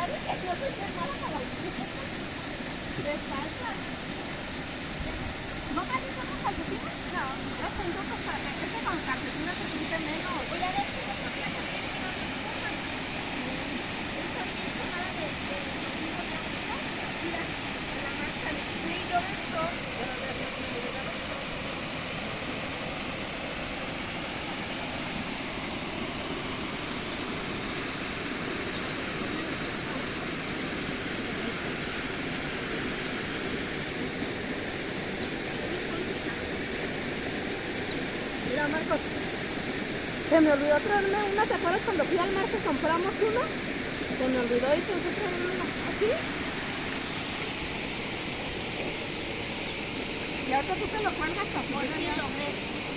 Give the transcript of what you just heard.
dije, yo soy bien mala para la descalza. ¿No trajiste unos calcetines? No, yo tengo que saber. Es que con calcetines se siente menos. Voy a ver si me cambia también. Eso no hizo nada de mira, la marca de frío, esto. Mira, Marcos, se me olvidó traerme una. ¿Te acuerdas cuando fui al mar que compramos uno? Se me olvidó y pensé traerme uno. ¿Así? Y ahorita tú te lo cuelgas afuera. Sí, lo ves.